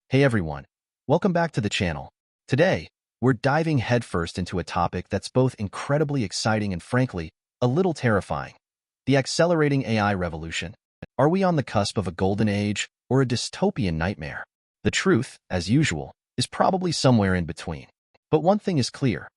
Hey everyone, welcome back to the channel. Today, we're diving headfirst into a topic that's both incredibly exciting and frankly, a little terrifying. The accelerating AI revolution. Are we on the cusp of a golden age or a dystopian nightmare? The truth, as usual, is probably somewhere in between. But one thing is clear.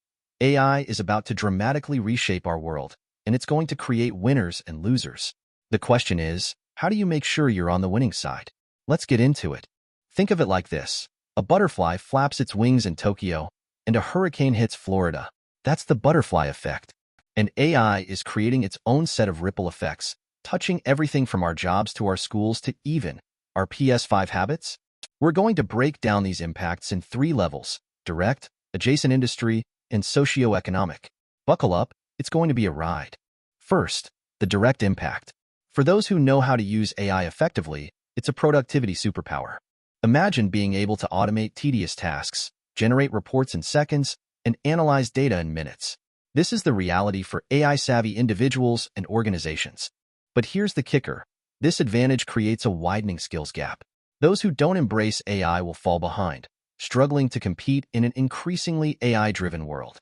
AI is about to dramatically reshape our world, and it's going to create winners and losers. The question is, how do you make sure you're on the winning side? Let's get into it. Think of it like this. A butterfly flaps its wings in Tokyo, and a hurricane hits Florida. That's the butterfly effect. And AI is creating its own set of ripple effects, touching everything from our jobs to our schools to even our PS5 habits. We're going to break down these impacts in three levels: direct, adjacent industry, and socio-economic. Buckle up, it's going to be a ride. First, the direct impact. For those who know how to use AI effectively, it's a productivity superpower. Imagine being able to automate tedious tasks, generate reports in seconds, and analyze data in minutes. This is the reality for AI-savvy individuals and organizations. But here's the kicker. This advantage creates a widening skills gap. Those who don't embrace AI will fall behind, struggling to compete in an increasingly AI-driven world.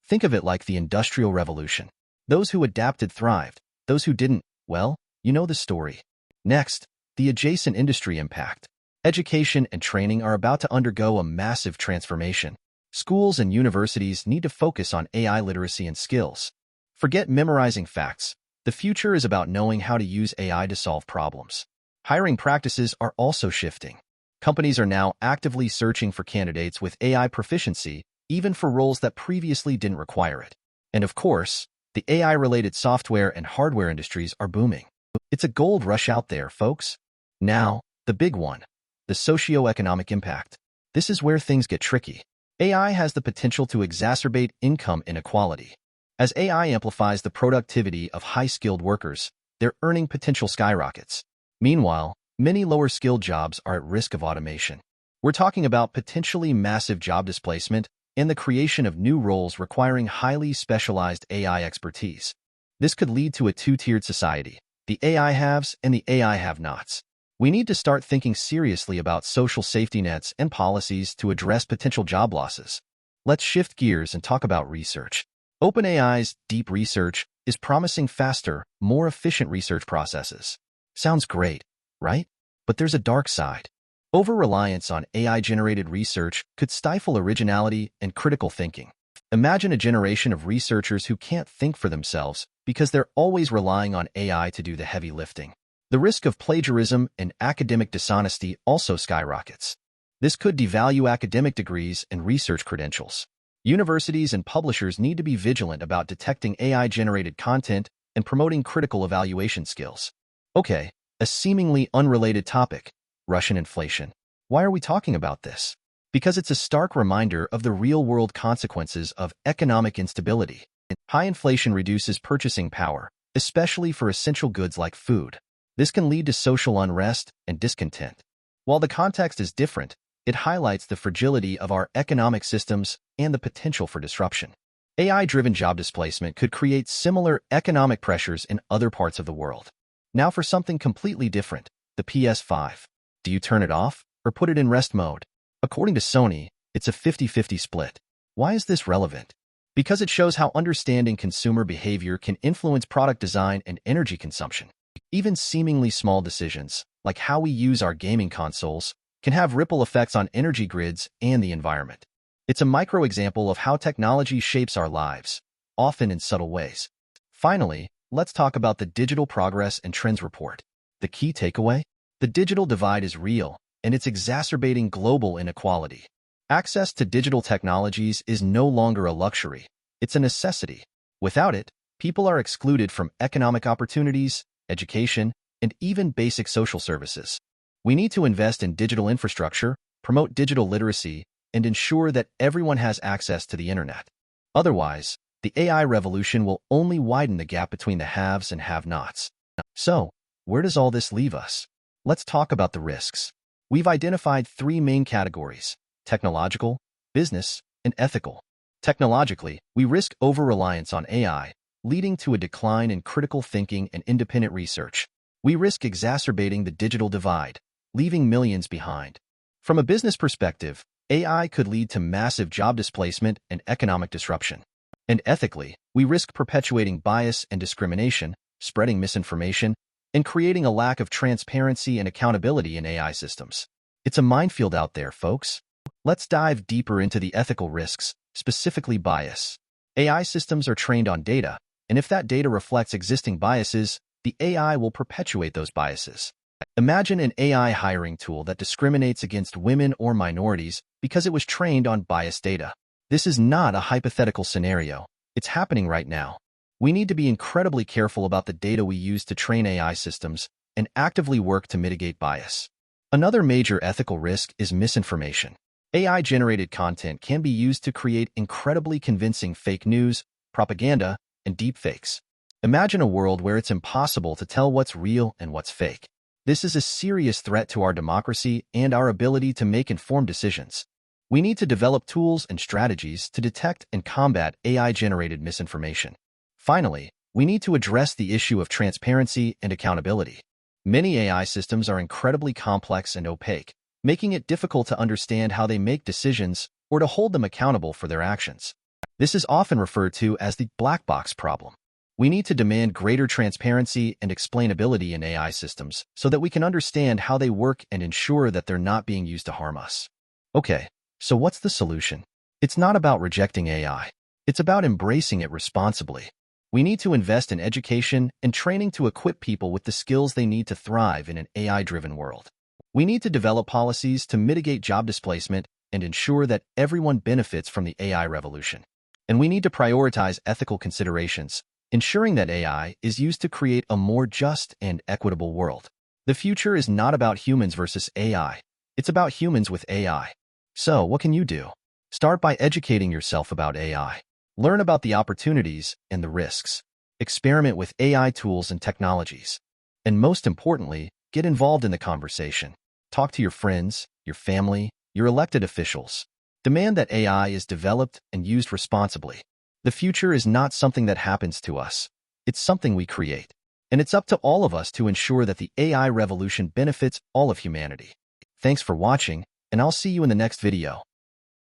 Think of it like the Industrial Revolution. Those who adapted thrived. Those who didn't, well, you know the story. Next, the adjacent industry impact. Education and training are about to undergo a massive transformation. Schools and universities need to focus on AI literacy and skills. Forget memorizing facts. The future is about knowing how to use AI to solve problems. Hiring practices are also shifting. Companies are now actively searching for candidates with AI proficiency, even for roles that previously didn't require it. And of course, the AI-related software and hardware industries are booming. It's a gold rush out there, folks. Now, the big one. The socio-economic impact. This is where things get tricky. AI has the potential to exacerbate income inequality. As AI amplifies the productivity of high-skilled workers, their earning potential skyrockets. Meanwhile, many lower-skilled jobs are at risk of automation. We're talking about potentially massive job displacement and the creation of new roles requiring highly specialized AI expertise. This could lead to a two-tiered society, the AI haves and the AI have-nots. We need to start thinking seriously about social safety nets and policies to address potential job losses. Let's shift gears and talk about research. OpenAI's deep research is promising faster, more efficient research processes. Sounds great, right? But there's a dark side. Over-reliance on AI-generated research could stifle originality and critical thinking. Imagine a generation of researchers who can't think for themselves because they're always relying on AI to do the heavy lifting. The risk of plagiarism and academic dishonesty also skyrockets. This could devalue academic degrees and research credentials. Universities and publishers need to be vigilant about detecting AI-generated content and promoting critical evaluation skills. Okay, a seemingly unrelated topic, Russian inflation. Why are we talking about this? Because it's a stark reminder of the real-world consequences of economic instability. High inflation reduces purchasing power, especially for essential goods like food. This can lead to social unrest and discontent. While the context is different, it highlights the fragility of our economic systems and the potential for disruption. AI-driven job displacement could create similar economic pressures in other parts of the world. Now for something completely different, the PS5. Do you turn it off or put it in rest mode? According to Sony, it's a 50-50 split. Why is this relevant? Because it shows how understanding consumer behavior can influence product design and energy consumption. Even seemingly small decisions, like how we use our gaming consoles, can have ripple effects on energy grids and the environment. It's a micro-example of how technology shapes our lives, often in subtle ways. Finally, let's talk about the Digital Progress and Trends Report. The key takeaway? The digital divide is real, and it's exacerbating global inequality. Access to digital technologies is no longer a luxury. It's a necessity. Without it, people are excluded from economic opportunities, education, and even basic social services. We need to invest in digital infrastructure, promote digital literacy, and ensure that everyone has access to the internet. Otherwise, the AI revolution will only widen the gap between the haves and have-nots. So, where does all this leave us? Let's talk about the risks. We've identified three main categories: technological, business, and ethical. Technologically, we risk over-reliance on AI, leading to a decline in critical thinking and independent research. We risk exacerbating the digital divide, leaving millions behind. From a business perspective, AI could lead to massive job displacement and economic disruption. And ethically, we risk perpetuating bias and discrimination, spreading misinformation, and creating a lack of transparency and accountability in AI systems. It's a minefield out there, folks. Let's dive deeper into the ethical risks, specifically bias. AI systems are trained on data, and if that data reflects existing biases, the AI will perpetuate those biases. Imagine an AI hiring tool that discriminates against women or minorities because it was trained on biased data. This is not a hypothetical scenario. It's happening right now. We need to be incredibly careful about the data we use to train AI systems and actively work to mitigate bias. Another major ethical risk is misinformation. AI-generated content can be used to create incredibly convincing fake news, propaganda, and deepfakes. Imagine a world where it's impossible to tell what's real and what's fake. This is a serious threat to our democracy and our ability to make informed decisions. We need to develop tools and strategies to detect and combat AI-generated misinformation. Finally, we need to address the issue of transparency and accountability. Many AI systems are incredibly complex and opaque, making it difficult to understand how they make decisions or to hold them accountable for their actions. This is often referred to as the black box problem. We need to demand greater transparency and explainability in AI systems so that we can understand how they work and ensure that they're not being used to harm us. Okay, so what's the solution? It's not about rejecting AI. It's about embracing it responsibly. We need to invest in education and training to equip people with the skills they need to thrive in an AI-driven world. We need to develop policies to mitigate job displacement and ensure that everyone benefits from the AI revolution. And we need to prioritize ethical considerations, ensuring that AI is used to create a more just and equitable world. The future is not about humans versus AI. It's about humans with AI. So, what can you do? Start by educating yourself about AI. Learn about the opportunities and the risks. Experiment with AI tools and technologies. And most importantly, get involved in the conversation. Talk to your friends, your family, your elected officials. Demand that AI is developed and used responsibly. The future is not something that happens to us. It's something we create. And it's up to all of us to ensure that the AI revolution benefits all of humanity. Thanks for watching, and I'll see you in the next video.